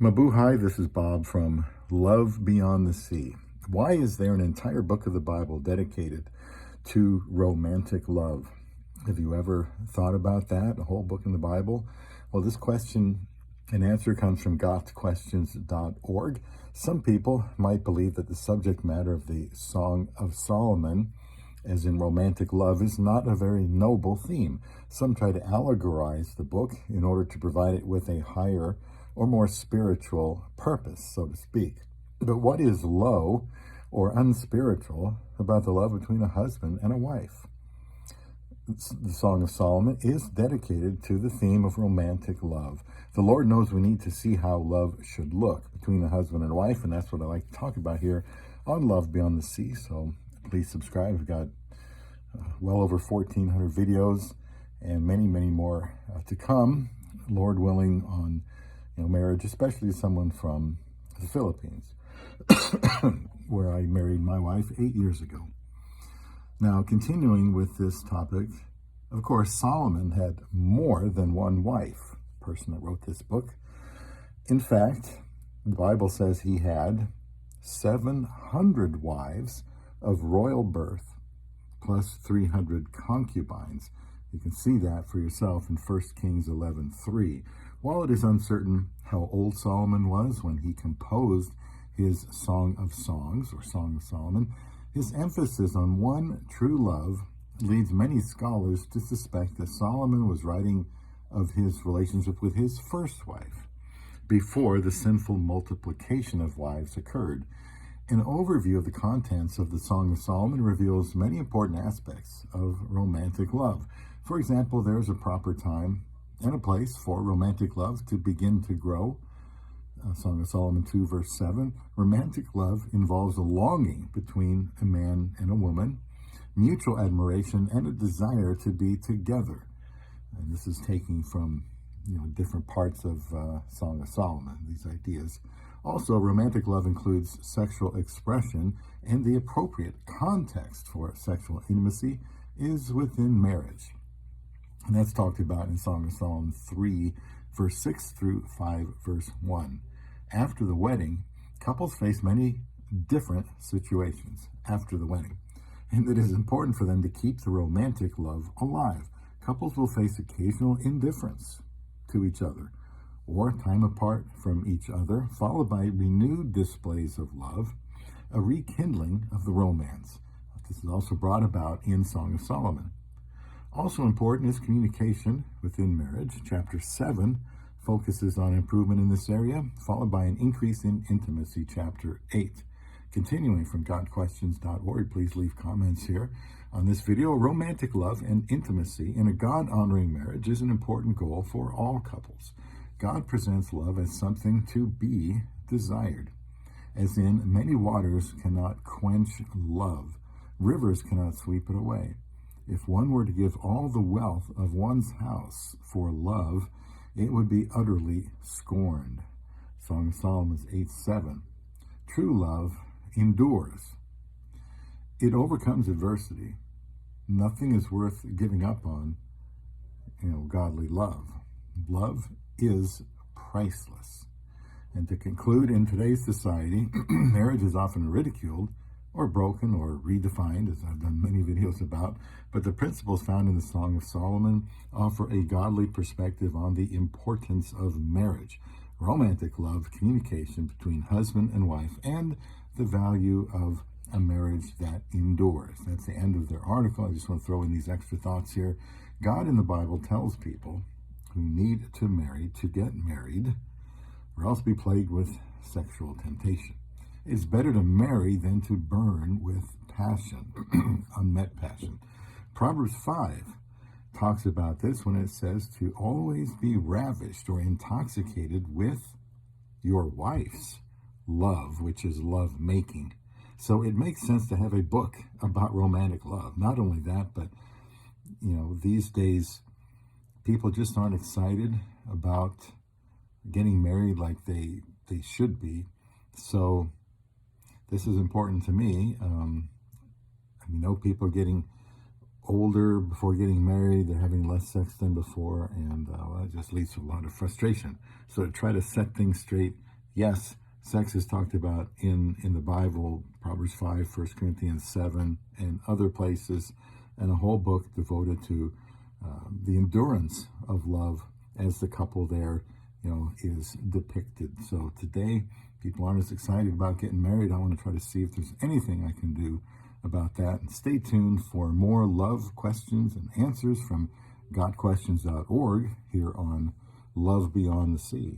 Mabuhay, this is Bob from Love Beyond the Sea. Why is there an entire book of the Bible dedicated to romantic love? Have you ever thought about that, a whole book in the Bible? Well, this question and answer comes from gotquestions.org. Some people might believe that the subject matter of the Song of Solomon, as in romantic love, is not a very noble theme. Some try to allegorize the book in order to provide it with a higher or more spiritual purpose, so to speak. But what is low or unspiritual about the love between a husband and a wife? The Song of Solomon is dedicated to the theme of romantic love. The Lord knows we need to see how love should look between a husband and a wife, and that's what I like to talk about here on Love Beyond the Sea. So please subscribe. We've got well over 1,400 videos and many, many more to come, Lord willing, on marriage, especially someone from the Philippines, where I married my wife 8 years ago. Now, continuing with this topic, of course, Solomon had more than one wife, the person that wrote this book. In fact, the Bible says he had 700 wives of royal birth, plus 300 concubines. You can see that for yourself in 1 Kings 11:3. While it is uncertain how old Solomon was when he composed his Song of Songs, or Song of Solomon, his emphasis on one true love leads many scholars to suspect that Solomon was writing of his relationship with his first wife, before the sinful multiplication of wives occurred. An overview of the contents of the Song of Solomon reveals many important aspects of romantic love. For example, there is a proper time and a place for romantic love to begin to grow. Song of Solomon 2, verse 7. Romantic love involves a longing between a man and a woman, mutual admiration, and a desire to be together. And this is taking from different parts of Song of Solomon, these ideas. Also, romantic love includes sexual expression, and the appropriate context for sexual intimacy is within marriage. And that's talked about in Song of Solomon 3, verse 6 through 5, verse 1. After the wedding, couples face many different situations after the wedding, and it is important for them to keep the romantic love alive. Couples will face occasional indifference to each other, or time apart from each other, followed by renewed displays of love, a rekindling of the romance. This is also brought about in Song of Solomon. Also important is communication within marriage. Chapter 7 focuses on improvement in this area, followed by an increase in intimacy, chapter 8. Continuing from gotquestions.org, please leave comments here on this video. Romantic love and intimacy in a God-honoring marriage is an important goal for all couples. God presents love as something to be desired, as in many waters cannot quench love, rivers cannot sweep it away. If one were to give all the wealth of one's house for love, it would be utterly scorned. Song of Solomon 8:7. True love endures. It overcomes adversity. Nothing is worth giving up on, godly love. Love is priceless. And to conclude, in today's society, marriage is often ridiculed or broken or redefined, as I've done many videos about, but the principles found in the Song of Solomon offer a godly perspective on the importance of marriage, romantic love, communication between husband and wife, and the value of a marriage that endures. That's the end of their article. I just want to throw in these extra thoughts here. God in the Bible tells people who need to marry to get married, or else be plagued with sexual temptation. It's better to marry than to burn with passion, unmet passion. Proverbs 5 talks about this when it says to always be ravished or intoxicated with your wife's love, which is love making. So it makes sense to have a book about romantic love. Not only that, but these days people just aren't excited about getting married like they should be. So this is important to me. People are getting older before getting married. They're having less sex than before, and that just leads to a lot of frustration. So to try to set things straight Yes, sex is talked about in the Bible, Proverbs 5, 1 Corinthians 7, and other places, and a whole book devoted to the endurance of love as the couple there, is depicted. So today, people aren't as excited about getting married. I want to try to see if there's anything I can do about that. And stay tuned for more love questions and answers from gotquestions.org here on Love Beyond the Sea.